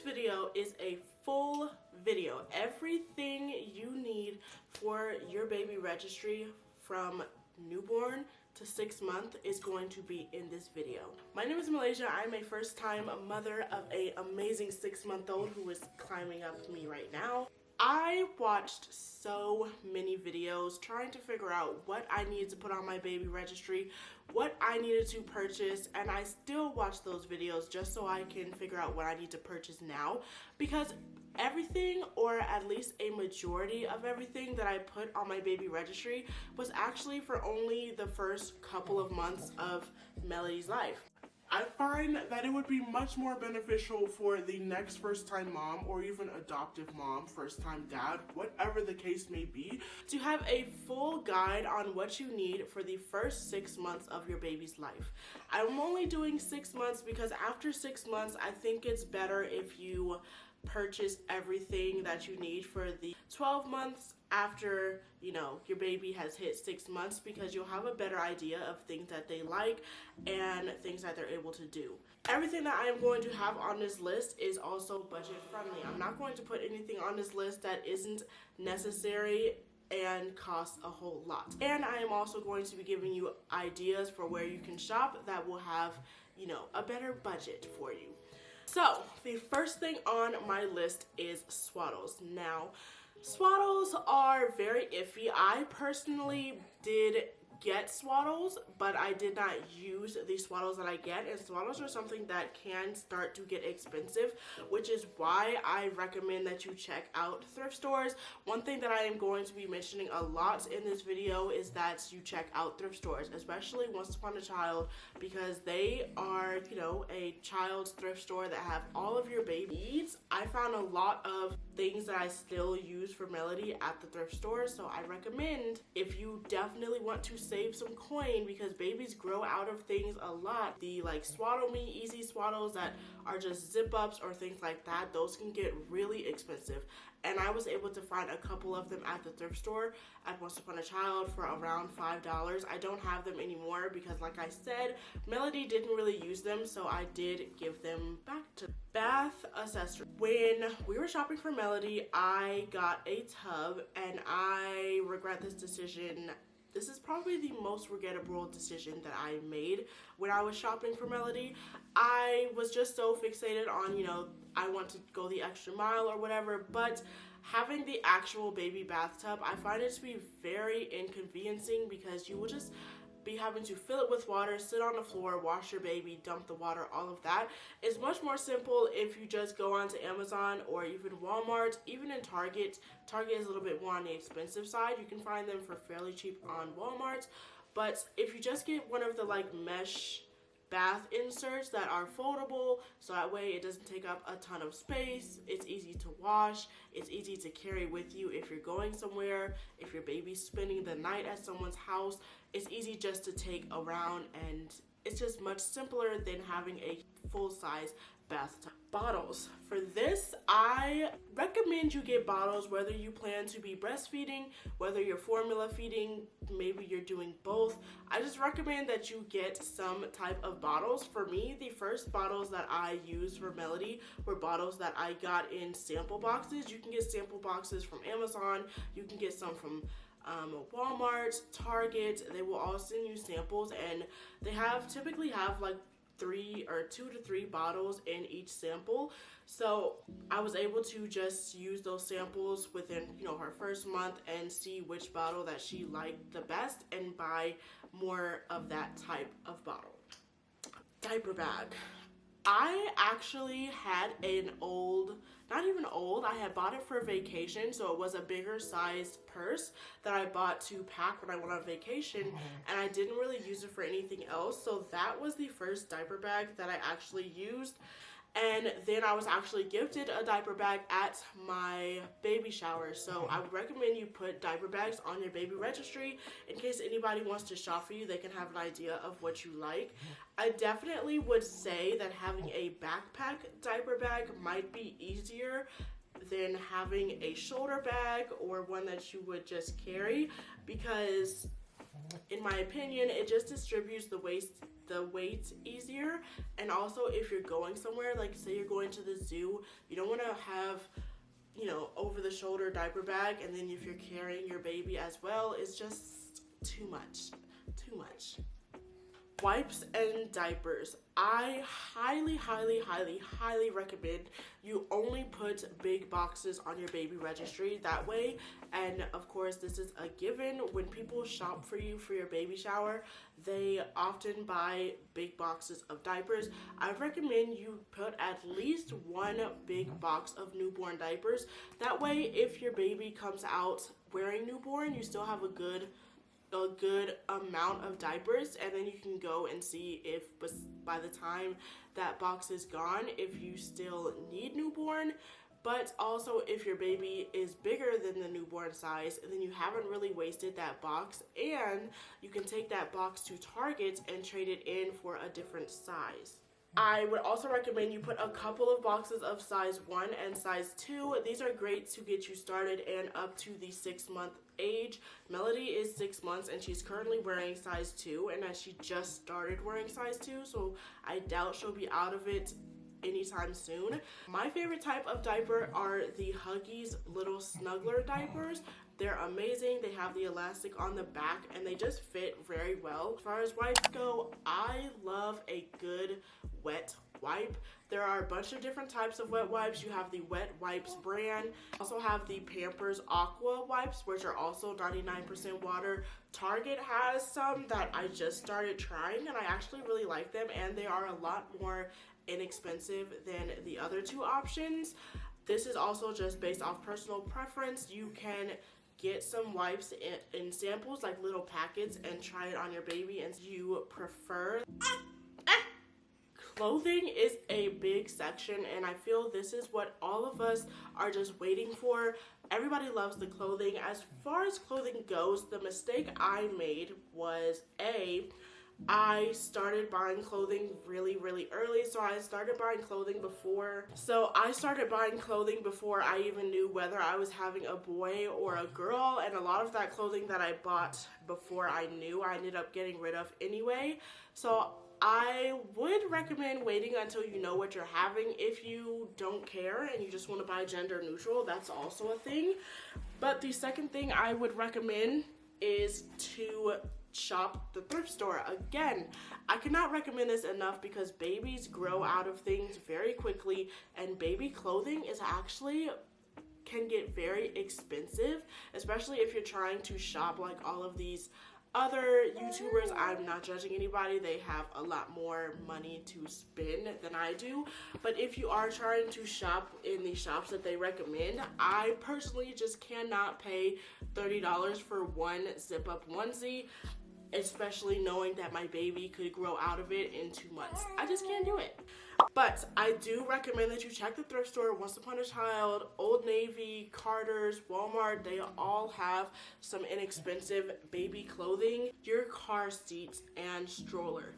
video is a full video. Everything you need for your baby registry from newborn to 6 months is going to be in this video. My name is Malaysia. I'm a first-time mother of an amazing 6-month-old who is climbing up to me right now. I watched so many videos trying to figure out what I needed to put on my baby registry, what I needed to purchase, and I still watch those videos just so I can figure out what I need to purchase now, because everything, or at least a majority of everything that I put on my baby registry was actually for only the first couple of months of Melody's life. I find that it would be much more beneficial for the next first-time mom, or even adoptive mom, first-time dad, whatever the case may be, to have a full guide on what you need for the first 6 months of your baby's life. I'm only doing 6 months because after 6 months, I think it's better if you purchase everything that you need for the 12 months after, you know, your baby has hit 6 months, because you'll have a better idea of things that they like and things that they're able to do. Everything that I am going to have on this list is also budget friendly. I'm not going to put anything on this list that isn't necessary and costs a whole lot. And I am also going to be giving you ideas for where you can shop that will have, you know, a better budget for you. So, the first thing on my list is Swaddles. Now, Swaddles are very iffy. I personally did get Swaddles, but I did not use the Swaddles that I get, and Swaddles are something that can start to get expensive, which is why I recommend that you check out thrift stores. One thing that I am going to be mentioning a lot in this video is that you check out thrift stores, especially Once Upon a Child, because they are, you know, a child's thrift store that have all of your baby needs. I found a lot of things that I still use for Melody at the thrift store, so I recommend, if you definitely want to save some coin, because babies grow out of things a lot, the like Swaddle Me Easy Swaddles that are just zip ups or things like that, those can get really expensive. And I was able to find a couple of them at the thrift store at Once Upon a Child for around $5. I don't have them anymore because, like I said, Melody didn't really use them, so I did give them back to bath accessories. When we were shopping for Melody, I got a tub, and I regret this decision. This is probably the most regrettable decision that I made when I was shopping for Melody. I was just so fixated on, you know, I want to go the extra mile or whatever, but having the actual baby bathtub, I find it to be very inconveniencing, because you will just be having to fill it with water, sit on the floor, wash your baby, dump the water, all of that. It's much more simple if you just go onto Amazon or even Walmart, even in Target. Target is a little bit more on the expensive side. You can find them for fairly cheap on Walmart, but if you just get one of the like mesh bath inserts that are foldable, so that way it doesn't take up a ton of space, it's easy to wash, it's easy to carry with you if you're going somewhere, if your baby's spending the night at someone's house, it's easy just to take around, and it's just much simpler than having a full-size bathtub. Bottles. For this, I recommend you get bottles whether you plan to be breastfeeding, whether you're formula feeding, maybe you're doing both. I just recommend that you get some type of bottles. For me, the first bottles that I used for Melody were bottles that I got in sample boxes. You can get sample boxes from Amazon, you can get some from Walmart, Target. They will all send you samples, and they typically have like 2 to 3 bottles in each sample. So I was able to just use those samples within, you know, her first month and see which bottle that she liked the best and buy more of that type of bottle. Diaper bag. I actually had an old, not even old, I had bought it for vacation, so it was a bigger sized purse that I bought to pack when I went on vacation, and I didn't really use it for anything else, so that was the first diaper bag that I actually used. And then I was actually gifted a diaper bag at my baby shower. So I would recommend you put diaper bags on your baby registry in case anybody wants to shop for you. They can have an idea of what you like. I definitely would say that having a backpack diaper bag might be easier than having a shoulder bag or one that you would just carry, because In my opinion, it just distributes the weight easier. And also, if you're going somewhere, like say you're going to the zoo, you don't want to have, you know, over the shoulder diaper bag, and then if you're carrying your baby as well, it's just too much. Wipes and diapers. I highly recommend you only put big boxes on your baby registry. That way, and of course this is a given, when people shop for you for your baby shower, they often buy big boxes of diapers. I recommend you put at least one big box of newborn diapers. That way, if your baby comes out wearing newborn, you still have a good amount of diapers, and then you can go and see if by the time that box is gone, if you still need newborn. But also, if your baby is bigger than the newborn size, then you haven't really wasted that box, and you can take that box to Target and trade it in for a different size. I would also recommend you put a couple of boxes of size 1 and size 2. These are great to get you started and up to the 6-month age. Melody is 6 months and she's currently wearing size 2, and as she just started wearing size 2, so I doubt she'll be out of it anytime soon. My favorite type of diaper are the Huggies little snuggler diapers. They're amazing. They have the elastic on the back and they just fit very well. As far as wipes go, I love a good wet wipe. There are a bunch of different types of wet wipes. You have the Wet Wipes brand. Also have the Pampers Aqua wipes, which are also 99% water. Target has some that I just started trying and I actually really like them, and they are a lot more inexpensive than the other two options. This is also just based off personal preference. You can get some wipes in samples, like little packets, and try it on your baby and you prefer. Clothing is a big section, and I feel this is what all of us are just waiting for. Everybody loves the clothing. As far as clothing goes, the mistake I made was I started buying clothing really early. So I started buying clothing before I even knew whether I was having a boy or a girl, and a lot of that clothing that I bought before I knew, I ended up getting rid of anyway. So I would recommend waiting until you know what you're having. If you don't care and you just want to buy gender neutral, that's also a thing. But the second thing I would recommend is to shop the thrift store. Again, I cannot recommend this enough because babies grow out of things very quickly, and baby clothing is actually can get very expensive, especially if you're trying to shop like all of these other YouTubers. I'm not judging anybody, they have a lot more money to spend than I do, but if you are trying to shop in the shops that they recommend, I personally just cannot pay $30 for one zip up onesie, especially knowing that my baby could grow out of it in 2 months. I just can't do it. But I do recommend that you check the thrift store. Once Upon a Child, Old Navy, Carter's, Walmart, they all have some inexpensive baby clothing. Your car seat and stroller.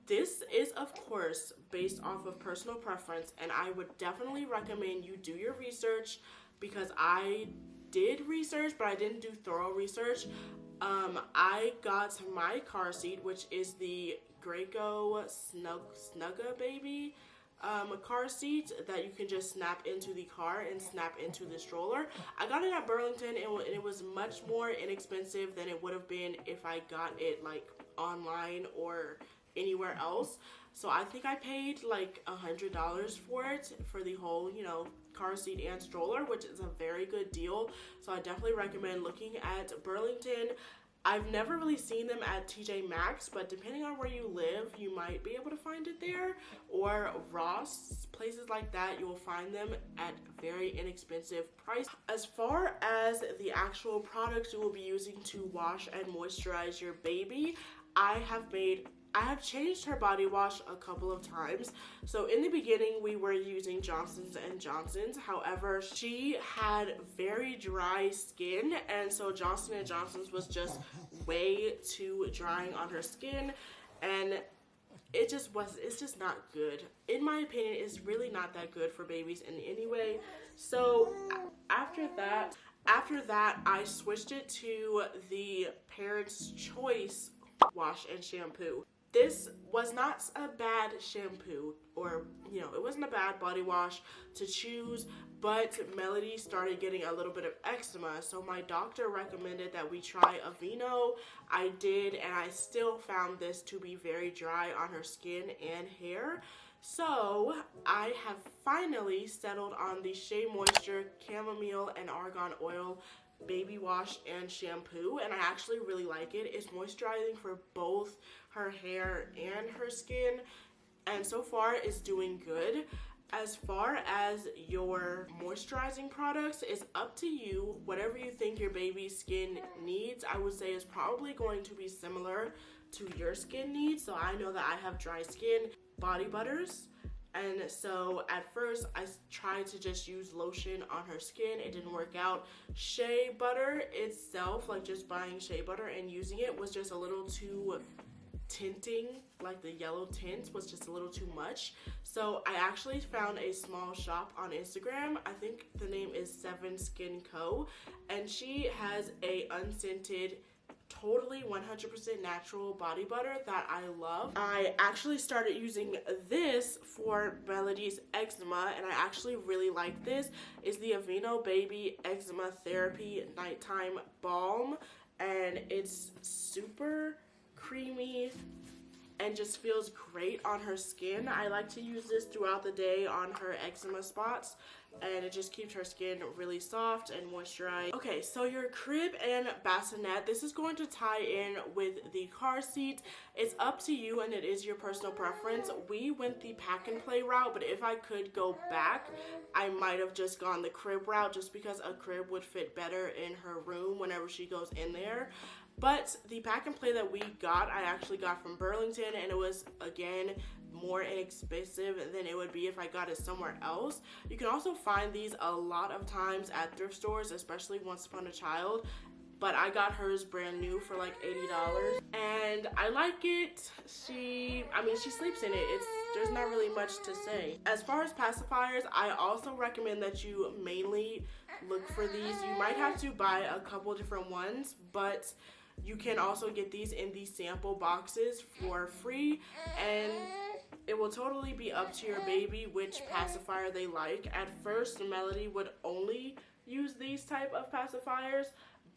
This is, of course, based off of personal preference, and I would definitely recommend you do your research, because I did research, but I didn't do thorough research. I got my car seat, which is the Graco Snugga Baby car seat that you can just snap into the car and snap into the stroller. I got it at Burlington, and it was much more inexpensive than it would have been if I got it like online or anywhere else. So I think I paid like $100 for it, for the whole, you know, car seat and stroller, which is a very good deal. So I definitely recommend looking at Burlington. I've never really seen them at TJ Maxx, but depending on where you live, you might be able to find it there, or Ross, places like that. You'll find them at very inexpensive price. As far as the actual products you will be using to wash and moisturize your baby, I have changed her body wash a couple of times. So in the beginning, we were using Johnson's & Johnson's. However, she had very dry skin, and so Johnson & Johnson's was just way too drying on her skin, and it's just not good. In my opinion, it's really not that good for babies in any way. So after that, After that, I switched it to the Parents' Choice wash and shampoo. This was not a bad shampoo, or it wasn't a bad body wash to choose, but Melody started getting a little bit of eczema, so my doctor recommended that we try Aveeno. I did, and I still found this to be very dry on her skin and hair. So I have finally settled on the Shea Moisture Chamomile and Argan Oil baby wash and shampoo, and I actually really like it. It's moisturizing for both her hair and her skin, and so far it's doing good. As far as your moisturizing products, it's up to you. Whatever you think your baby's skin needs, I would say is probably going to be similar to your skin needs. So I know that I have dry skin. Body butters, and so at first I tried to just use lotion on her skin. It didn't work out. Shea butter itself, like just buying shea butter and using it, was just a little too tinting, like the yellow tint was just a little too much. So I actually found a small shop on Instagram. I think the name is 7 Skin Co, and she has a unscented, totally 100% natural body butter that I love. I actually started using this for Melody's eczema, and I actually really like this. It's the Aveeno Baby Eczema Therapy Nighttime Balm, and it's super creamy and just feels great on her skin. I like to use this throughout the day on her eczema spots, and it just keeps her skin really soft and moisturized. Okay, so your crib and bassinet, this is going to tie in with the car seat. It's up to you, and it is your personal preference. We went the pack and play route, but if I could go back, I might have just gone the crib route, just because a crib would fit better in her room whenever she goes in there. But the pack and play that we got, I actually got from Burlington, and it was, again, more inexpensive than it would be if I got it somewhere else. You can also find these a lot of times at thrift stores, especially Once Upon a Child. But I got hers brand new for like $80, and I like it. She sleeps in it. There's not really much to say. As far as pacifiers, I also recommend that you mainly look for these. You might have to buy a couple different ones, but you can also get these in these sample boxes for free, and it will totally be up to your baby which pacifier they like. At first, Melody would only use these type of pacifiers,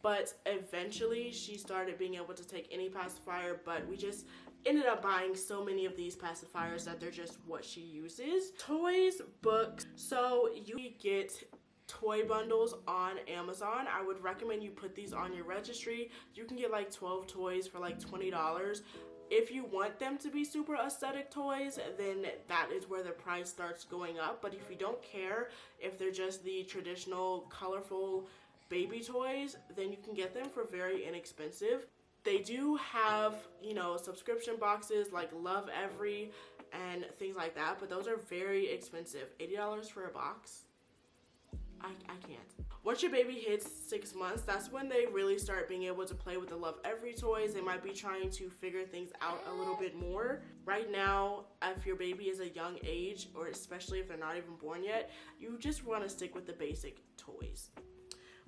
but eventually she started being able to take any pacifier, but we just ended up buying so many of these pacifiers that they're just what she uses. Toys, books, so you get toy bundles on Amazon. I would recommend you put these on your registry. You can get like 12 toys for like $20. If you want them to be super aesthetic toys, then that is where the price starts going up. But if you don't care, if they're just the traditional colorful baby toys, then you can get them for very inexpensive. They do have, subscription boxes like Love Every and things like that, but those are very expensive. $80 for a box? I can't. Once your baby hits 6 months, that's when they really start being able to play with the Love Every toys. They might be trying to figure things out a little bit more. Right now, if your baby is a young age, or especially if they're not even born yet, you just want to stick with the basic toys.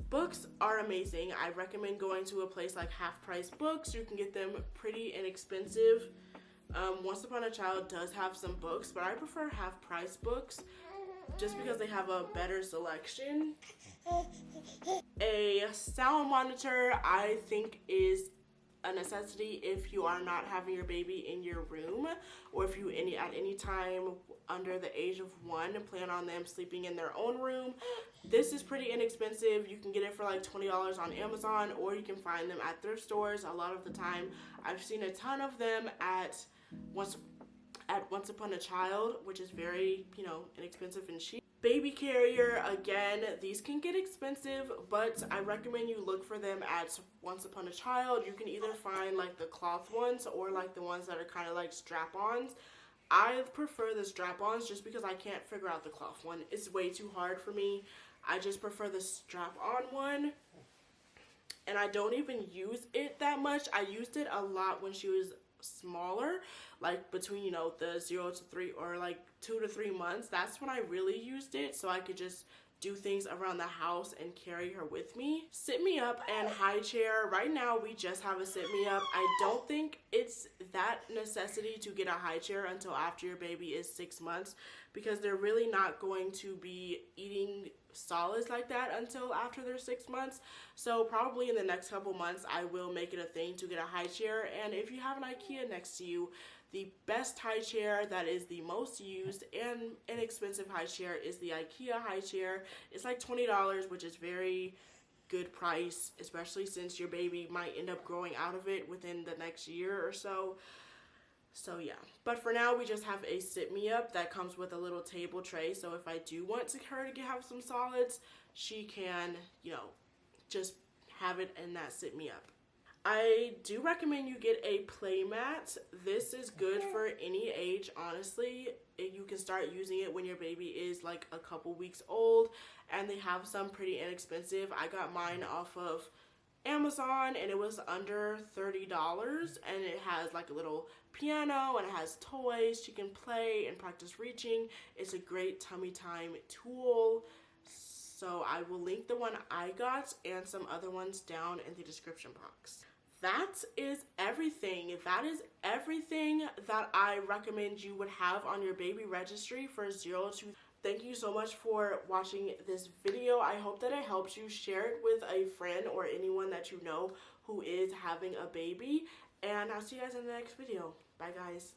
Books are amazing. I recommend going to a place like Half Price Books. You can get them pretty inexpensive. Once Upon a Child does have some books, but I prefer Half Price Books just because they have a better selection. A sound monitor, I think, is a necessity if you are not having your baby in your room, or if you at any time under the age of 1 plan on them sleeping in their own room. This is pretty inexpensive. You can get it for like $20 on Amazon, or you can find them at thrift stores. A lot of the time, I've seen a ton of them at Once Upon a Child, which is very, inexpensive and cheap. Baby carrier, again, these can get expensive, but I recommend you look for them at Once Upon a Child. You can either find like the cloth ones or like the ones that are kind of like strap-ons. I prefer the strap-ons just because I can't figure out the cloth one. It's way too hard for me. I just prefer the strap-on one, and I don't even use it that much. I used it a lot when she was smaller, like between the 0 to 3 or like 2 to 3 months. That's when I really used it, so I could just do things around the house and carry her with me. Sit me up and high chair. Right now we just have a sit me up. I don't think it's that necessity to get a high chair until after your baby is 6 months, because they're really not going to be eating solids like that until after they're 6 months. So probably in the next couple months I will make it a thing to get a high chair. And if you have an IKEA next to you, the best high chair that is the most used and inexpensive high chair is the IKEA high chair. It's like $20, which is very good price, especially since your baby might end up growing out of it within the next year or so. So yeah, but for now we just have a sit me up that comes with a little table tray. So if I do want her to have some solids, she can, you know, just have it in that sit me up. I do recommend you get a play mat. This is good for any age, honestly. You can start using it when your baby is like a couple weeks old, and they have some pretty inexpensive. I got mine off of Amazon and it was under $30, and it has like a little piano and it has toys. She can play and practice reaching. It's a great tummy time tool. So I will link the one I got and some other ones down in the description box. That is everything. That is everything that I recommend you would have on your baby registry for 0 to. Thank you so much for watching this video. I hope that it helps you. Share it with a friend or anyone that you know who is having a baby. And I'll see you guys in the next video. Bye, guys.